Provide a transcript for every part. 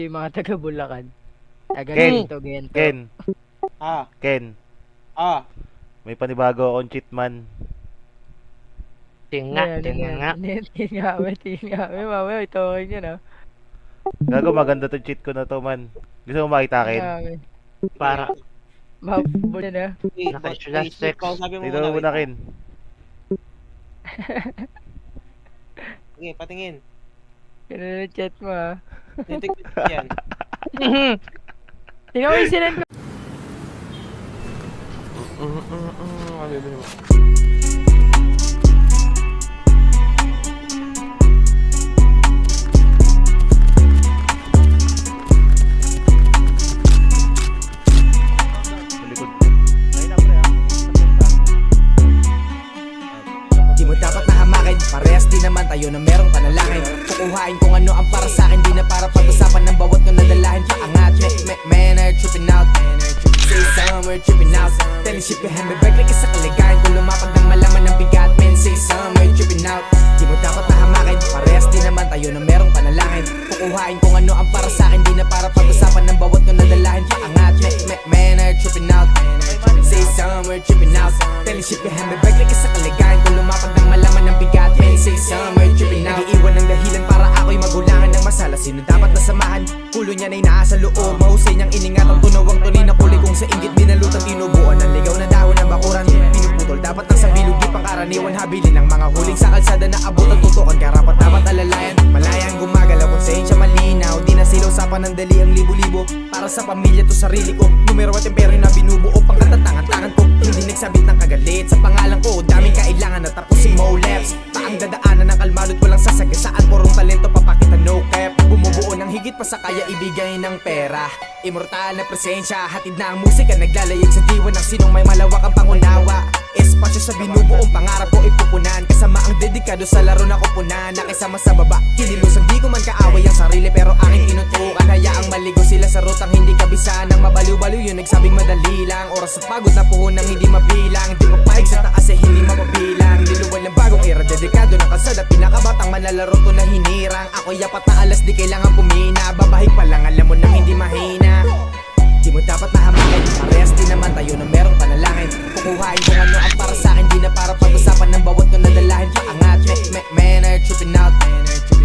Yung mga taga Bulacan. Taga Ken. Gento. Ken, Ah, Ken, ah. may panibago akong cheat man. Tingnan nga. Tingnan nga. Mamaya, itokin yun, ah. Gago, maganda to cheat ko na to man. Gusto mo makita Ken? Para Mabul yun, ah. Naka-slash sex. Sabi mo Dito mo muna Ken. Sige, patingin. Ganun ang chat mo, ah. Titik yan. Tingnan mo yung sinend ko. Sa likod. Ayun na pre, ah. Di mo dapat na hamakin, parehas din naman tayo na merong panalangin. Kukuhain kung ano ang para sa akin, di na para pag-usapan ng bawat ng nadalahin. Paangat, man are tripping out. Say some, we're tripping out. Telling shit behind my back like isa kaligayan. Kung lumapag ng malaman ng bigat, man, say some, we're tripping out. Di mo dapat na hamakin, parehas din naman tayo na merong panalangin. Kukuhain kung ano ang para sa akin, di na para pag-usapan ng bawat ng nadalahin. Paangat, man are tripping out. Say some, we're tripping out. Telling shit behind my back like isa kaligayan. Kung lumapag ng malaman ng bigat, man, say some, we're tripping out. Nag-iiwan ng dahilan para ako'y magulangan ng masala. Sino dapat nasamahan? Kulo niya na'y nasa loob. Mahusay niyang iningat ang tunawang tunay na kulay. Kung sa inggit binalutan, tinubuan ng ligaw na dahon ng bakuran. Pinuputol dapat ng sabilog, di pangkaraniwan. Habilin ng mga huling sa kalsada na abutan. Tutukan karapat dapat alalayan. Malayang gumagalaw, konsensya malinaw. Di na sila usapan ng dali ang libo-libo. Para sa pamilya to sarili ko. Numero at impero na binubuo. Pangkatatangan-tangan ko. Hindi nagsabit ng kagalit sa pangalan ko. Daming kailangan na tapusin mo laps. Paang dadaanan ng kalmalot, walang sasagasaan. Purong talento papakita no cap. Bumubuo ng higit pa sa kaya ibigay ng pera. Immortal na presensya, hatid na ang musika. Naglalayag sa diwa ng sinong may malawak ang pangunawa. Espasyo sa binubuong pangarap ko ipupunan. Kasama ang dedikado sa laro na kupunan. Nakisama sa baba, kinilusang di ko man kaaway ang sarili. Pero aking tinutukan, hayaang maligo sila sa rutang hindi kabisa. Nang mabaliw-baliw yun, nagsabing madali lang. Oras at pagod na puhunang hindi mabilang. Di papaig sa taas eh hindi mapabilang. Niluwal ng bagong era, dedikado ng kalsada. Pinakabatang manlalaro to na hinirang. Ako'y apat na alas, di kailangan pumina. Babahig pa lang, alam mo nang hindi mahina. Di mo dapat na hamakin, parehas din naman tayo na merong panalangin. Kukuhain kung ano ang para sa akin, di na para pag-usapan ng bawat ng nadalahin. Paangat, man are tripping out.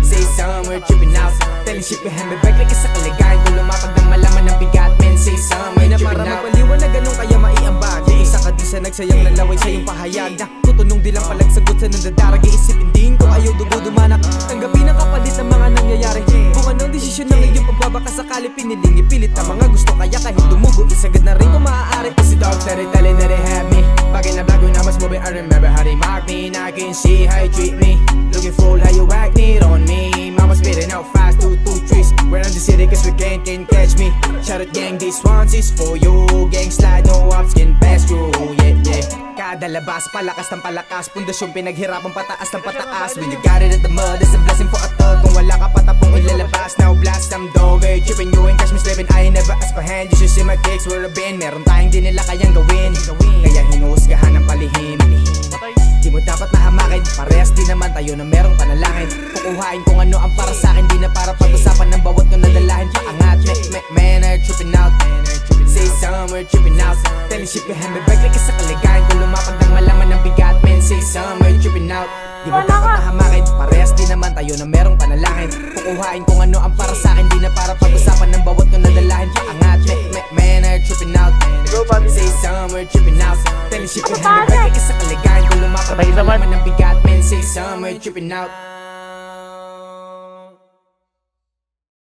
Say some, we're tripping out. Telling shit behind my back like isa kaligayan. Kung lumapag ng malaman ng bigat, man, say some, we're tripping out. Mapaliwanag ganun kaya maiambag. Isa ka di sa nagsayang ng laway sa iyong pahayag. Na tutunong di lang palagsagot sa nandadarag. Iisipin din kung ayaw dugo-dumanak. Tanggapin ang kapalit ng mga nangyayari. Kung anong desisyon ng iyong pagbabaka sakali piniling ipilit ang mga gusto kaya kahit dumugo isagad na rin kung maaari. Kasi dogs that they telling that they have me. Pag in the black when I was moving I remember how they mock me. Now I can see how you treat me. Looking fool how you act need on me. Mama spitting out fast 2, 2, 3. We're on the city cause we can't catch me. Shout out gang, this one's is for you. Gang slide no ups can pass through. Yeah, yeah. Kada labas, palakas ng palakas. Pundasyon pinaghirapan pataas ng pataas. When you got it at the mud, it's a blessing for a thug. Kung wala ka patapong ilalabas. Now blast, I'm dog, eh. Tripping you and catch me slipping. I ain't never asked for hand, you should see my kicks where I've been. Meron tayong di nila kayang gawin. Kaya hinuhusgahan ng palihim. Di mo dapat na hamakin, parehas din naman tayo na merong panalangin. Kukuhain kung ano ang para sa akin, di na para pag-usapan ng bawat ng nadalahin. Paangat, man are tripping out. Say some, we're tripping out. Telling shit behind my back like isa kaligayan. Kung lumapag ng malaman ng bigat, man, say some, we're tripping out. Di mo dapat na hamakin, parehas din naman tayo na merong panalangin. Kukuhain kung ano ang para sa akin, di na para pag-usapan ng bawat ng nadalahin. Paangat, man are tripping out. Say some, we're tripping out. Telling shit behind my back like isa kaligayan. Kung lumapag ng malaman ng bigat, man, say some, we're tripping out.